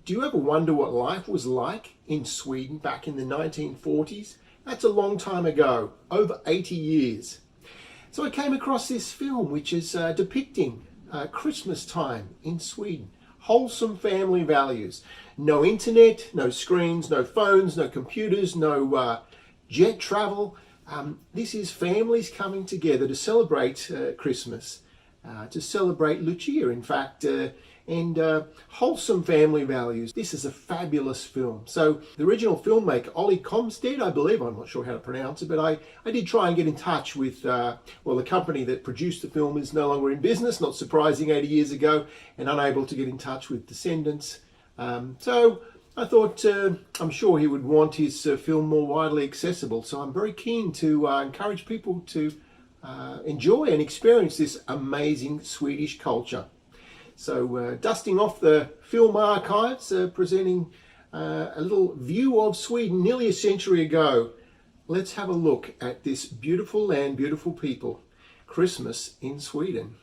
Do you ever wonder what life was like in Sweden back in the 1940s? That's a long time ago, over 80 years. So I came across this film which is depicting Christmas time in Sweden. Wholesome family values. No internet, no screens, no phones, no computers, no jet travel. This is families coming together to celebrate Christmas, to celebrate Lucia, in fact, and wholesome family values. This is a fabulous film. So the original filmmaker, Olle Comstedt, I believe, I'm not sure how to pronounce it, but I did try and get in touch with, well, the company that produced the film is no longer in business, not surprising, 80 years ago, and unable to get in touch with descendants. So I thought, I'm sure he would want his film more widely accessible, so I'm very keen to encourage people to enjoy and experience this amazing Swedish culture. So dusting off the film archives, presenting a little view of Sweden nearly a century ago. Let's have a look at this beautiful land, beautiful people. Christmas in Sweden.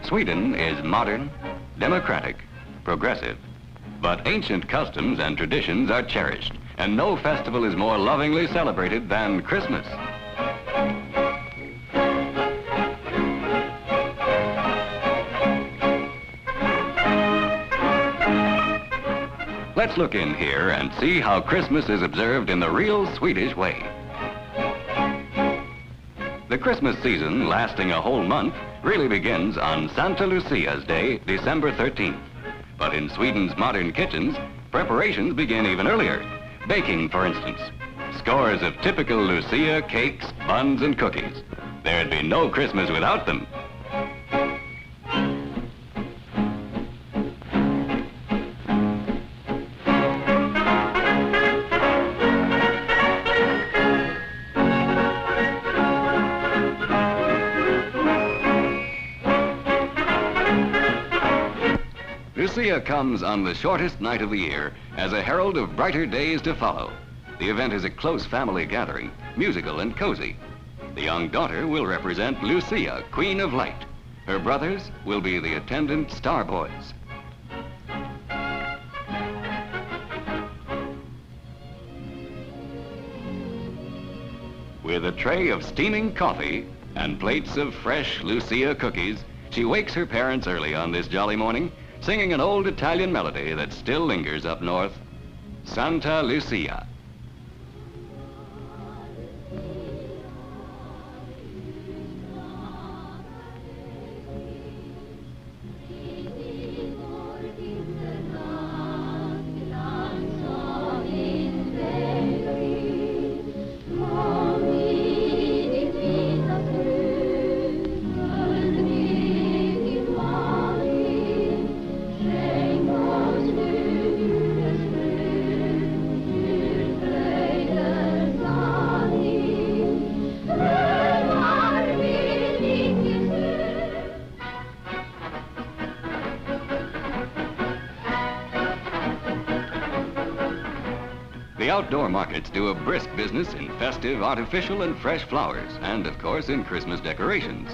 Sweden is modern, democratic, progressive, but ancient customs and traditions are cherished, and no festival is more lovingly celebrated than Christmas. Let's look in here and see how Christmas is observed in the real Swedish way. The Christmas season, lasting a whole month, really begins on Santa Lucia's Day, December 13th. But in Sweden's modern kitchens, preparations begin even earlier. Baking, for instance. Scores of typical Lucia cakes, buns, and cookies. There'd be no Christmas without them. Lucia comes on the shortest night of the year as a herald of brighter days to follow. The event is a close family gathering, musical and cozy. The young daughter will represent Lucia, Queen of Light. Her brothers will be the attendant star boys. With a tray of steaming coffee and plates of fresh Lucia cookies, she wakes her parents early on this jolly morning, singing an old Italian melody that still lingers up north, Santa Lucia. The outdoor markets do a brisk business in festive, artificial, and fresh flowers, and of course in Christmas decorations.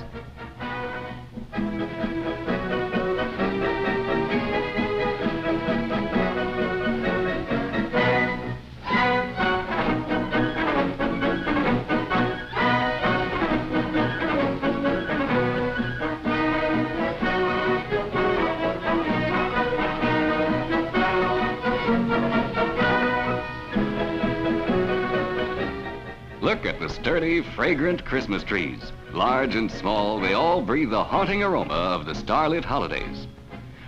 Look at the sturdy, fragrant Christmas trees. Large and small, they all breathe the haunting aroma of the starlit holidays.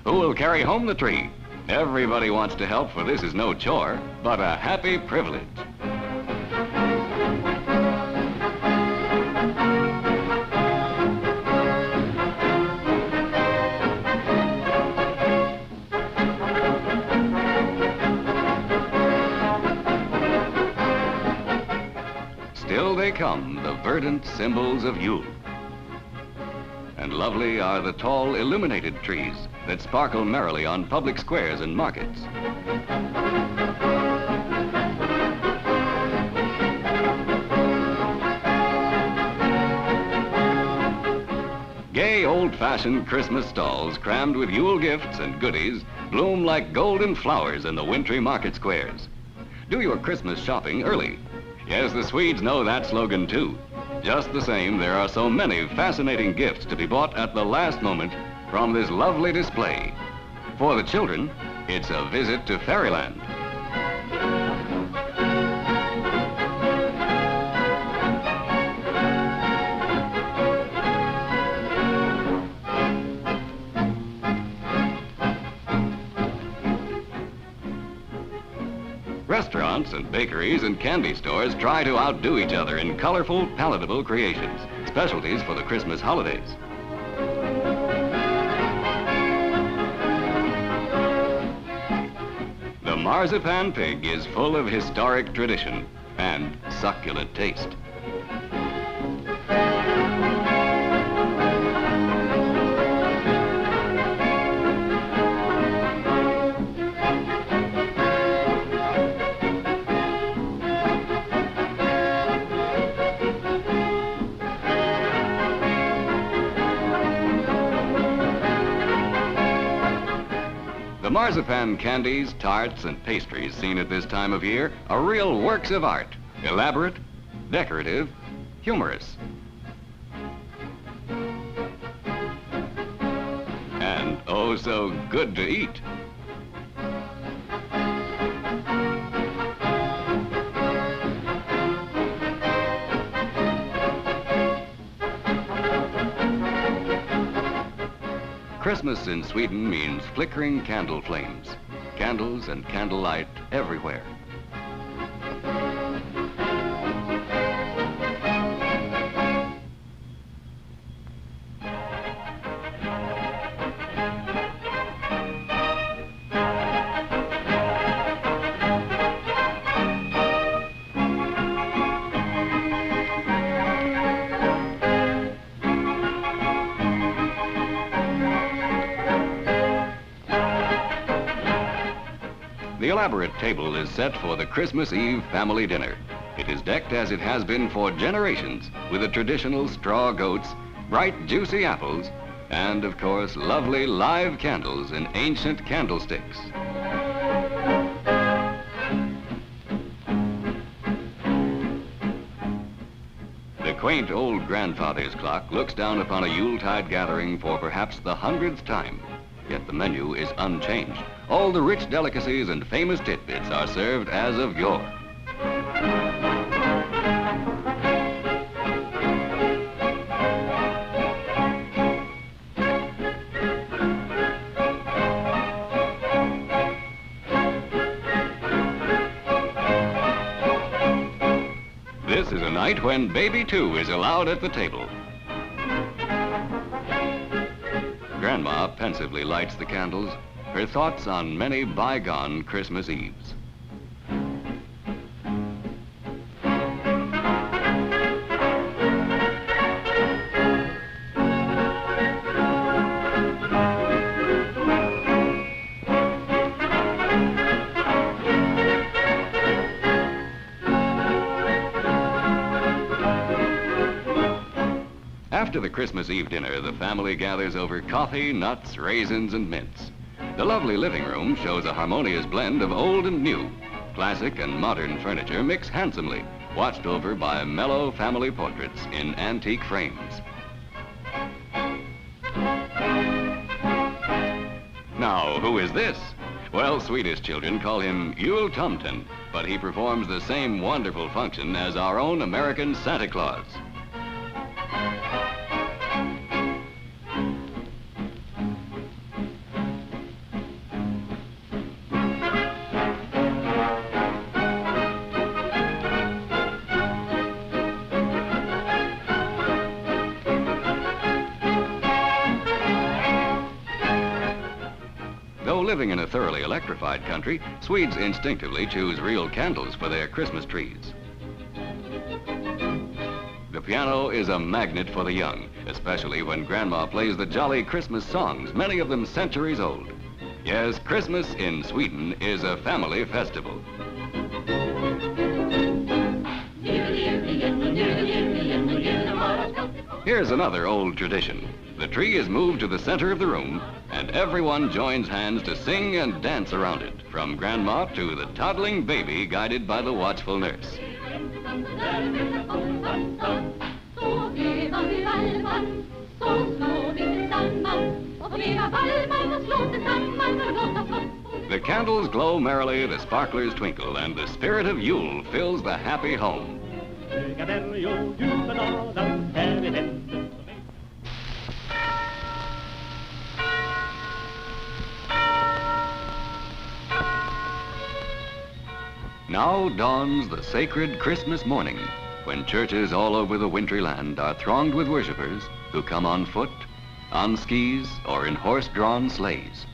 Who will carry home the tree? Everybody wants to help, for this is no chore, but a happy privilege. become the verdant symbols of Yule. And lovely are the tall illuminated trees that sparkle merrily on public squares and markets. Gay old-fashioned Christmas stalls crammed with Yule gifts and goodies bloom like golden flowers in the wintry market squares. Do your Christmas shopping early. Yes, the Swedes know that slogan too. Just the same, there are so many fascinating gifts to be bought at the last moment from this lovely display. For the children, it's a visit to fairyland. Restaurants and bakeries and candy stores try to outdo each other in colorful, palatable creations, specialties for the Christmas holidays. The marzipan pig is full of historic tradition and succulent taste. The marzipan candies, tarts, and pastries seen at this time of year are real works of art, elaborate, decorative, humorous. And oh so good to eat. Christmas in Sweden means flickering candle flames, candles and candlelight everywhere. The elaborate table is set for the Christmas Eve family dinner. It is decked as it has been for generations with the traditional straw goats, bright juicy apples, and of course lovely live candles in ancient candlesticks. The quaint old grandfather's clock looks down upon a Yuletide gathering for perhaps the 100th time. Yet the menu is unchanged. All the rich delicacies and famous tidbits are served as of yore. This is a night when baby too is allowed at the table. Grandma pensively lights the candles, her thoughts on many bygone Christmas Eves. After the Christmas Eve dinner, the family gathers over coffee, nuts, raisins, and mints. The lovely living room shows a harmonious blend of old and new. Classic and modern furniture mix handsomely, watched over by mellow family portraits in antique frames. Now, who is this? Well, Swedish children call him Olle Comstedt, but he performs the same wonderful function as our own American Santa Claus. Though living in a thoroughly electrified country, Swedes instinctively choose real candles for their Christmas trees. piano is a magnet for the young, especially when Grandma plays the jolly Christmas songs, many of them centuries old. Yes, Christmas in Sweden is a family festival. Here's another old tradition. The tree is moved to the center of the room, and everyone joins hands to sing and dance around it, from Grandma to the toddling baby guided by the watchful nurse. The candles glow merrily, the sparklers twinkle, and the spirit of Yule fills the happy home. Now dawns the sacred Christmas morning, when churches all over the wintry land are thronged with worshipers who come on foot, on skis, or in horse-drawn sleighs.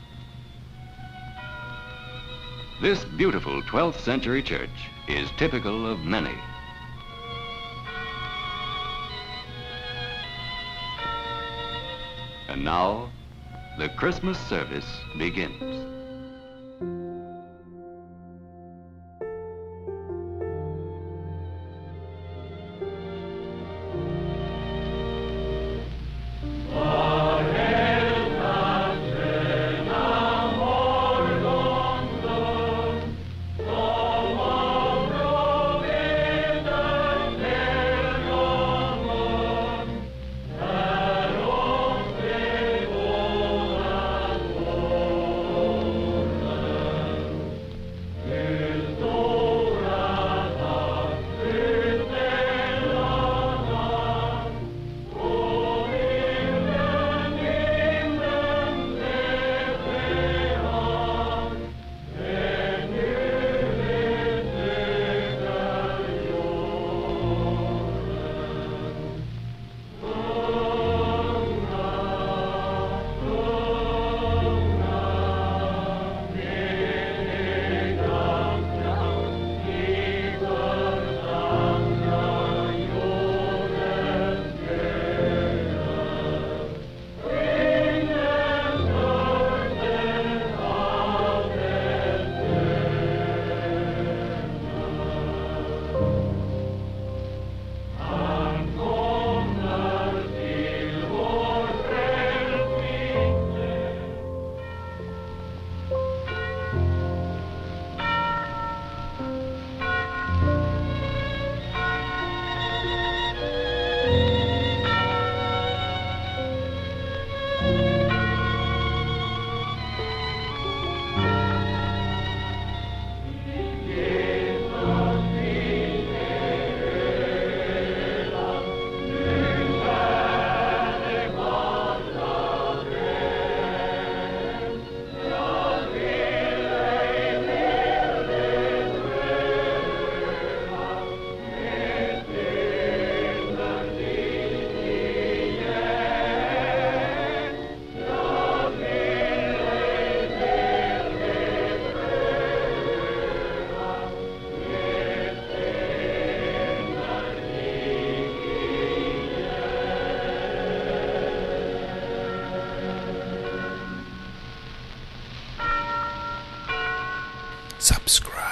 This beautiful 12th century church is typical of many. And now, the Christmas service begins. Subscribe.